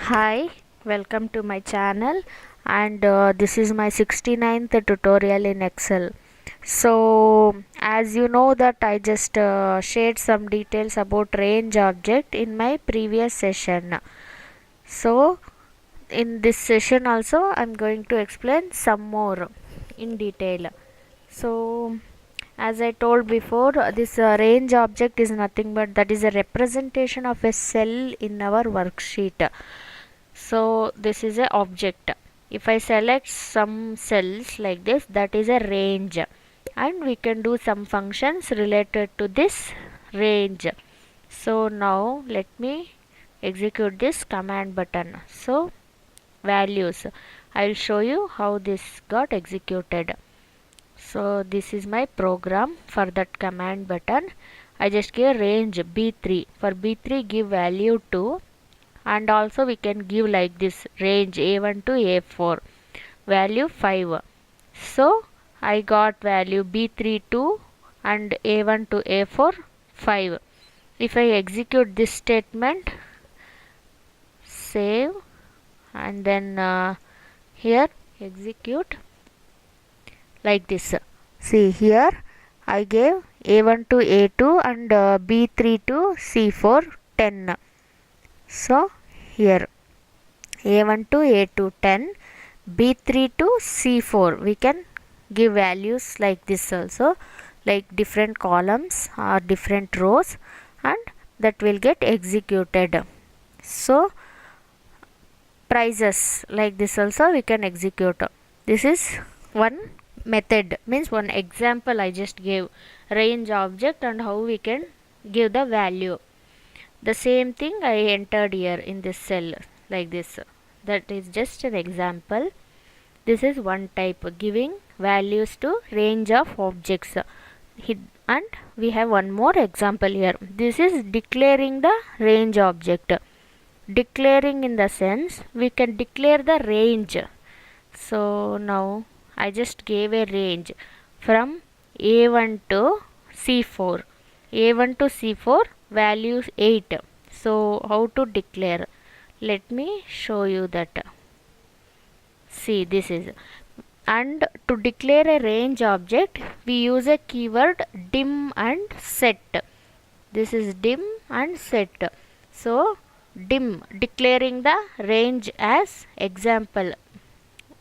Hi, welcome to my channel, and this is my 69th tutorial in Excel. So as you know that I just shared some details about range object in my previous session. So in this session also I'm going to explain some more in detail. So as I told before, this range object is nothing but that is a representation of a cell in our worksheet. So this is a object. If I select some cells like this, that is a range, and we can do some functions related to this range. So now let me execute this command button. So values, I'll show you how this got executed. So this is my program for that command button. I just give range B3. For B3 give value 2, and also we can give like this range A1 to A4 value 5. So I got value B3 2 and A1 to A4 5. If I execute this statement, save, and then here execute like this. See here I gave A1 to A2 and B3 to C4 10. So here A1 to A2 10, B3 to C4 we can give values like this also, like different columns or different rows, and that will get executed. So prices like this also we can execute. This is one method, means one example I just gave, range object and how we can give the value. The same thing I entered here in this cell like this. That is just an example. This is one type, giving values to range of objects. And we have one more example here. This is declaring the range object. Declaring in the sense we can declare the range. So now I just gave a range from A1 to C4. A1 to C4 values 8. So how to declare? Let me show you that. See, this is, and to declare a range object we use a keyword dim and set. This is dim and set. So dim, declaring the range as example,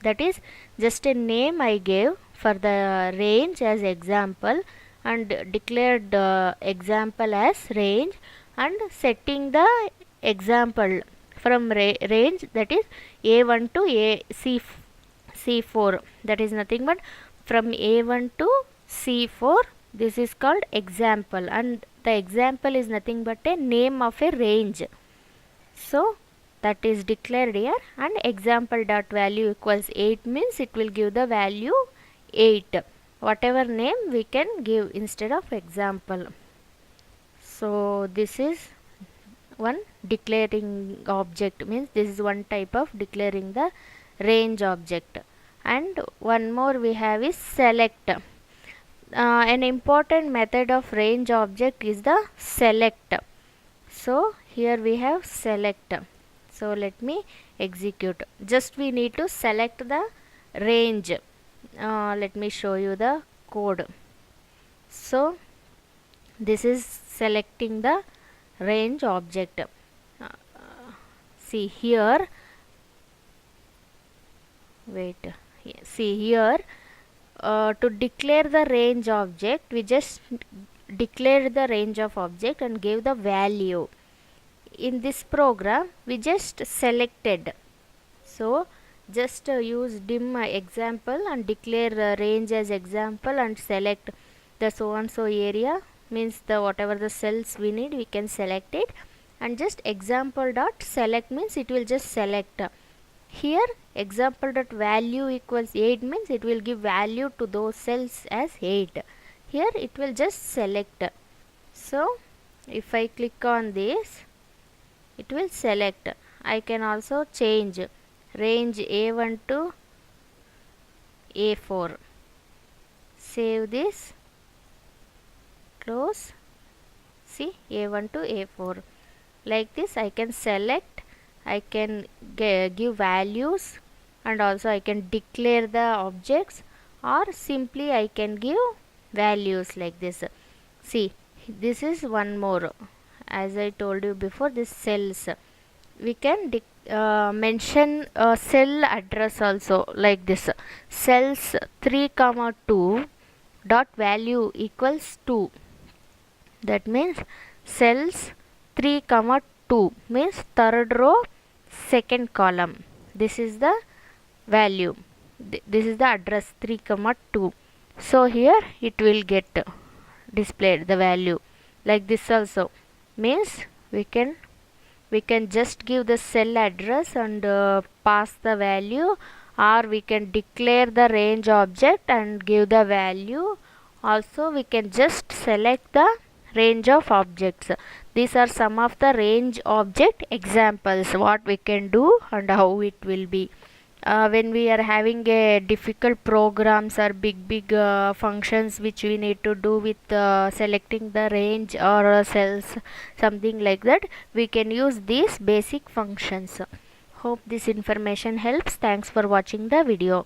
that is just a name I gave for the range as example, and declared the example as range, and setting the example from range, that is A1 to C4, that is nothing but from A1 to C4. This is called example, and the example is nothing but a name of a range. So that is declared here, and example dot value equals 8 means it will give the value 8. Whatever name we can give instead of example. So this is one declaring object, means this is one type of declaring the range object. And one more we have is select. An important method of range object is the select. So here we have select. So let me execute. Just we need to select the range. Let me show you the code. So this is selecting the range object. See here, wait, see here, to declare the range object we just declare the range of object and gave the value. In this program we just selected. So just use dim example and declare range as example and select the so and so area, means the whatever the cells we need we can select it, and just example dot select means it will just select. Here example dot value equals 8 means it will give value to those cells as 8. Here it will just select. So if I click on this, it will select. I can also change range A1 to A4. Save this, close. See, A1 to A4. Like this I can select I can give values, and also I can declare the objects, or simply I can give values like this. See, this is one more. As I told you before, this cells, we can mention a cell address also like this. Cells 3 comma 2 dot value equals 2. That means cells 3 comma 2 means third row second column. This is the value. This is the address 3 comma 2. So here it will get displayed the value like this also. Means we can just give the cell address and pass the value, or we can declare the range object and give the value. Also we can just select the range of objects. These are some of the range object examples what we can do and how it will be. When we are having a difficult programs or big functions which we need to do with selecting the range or cells, something like that, we can use these basic functions. Hope this information helps. Thanks for watching the video.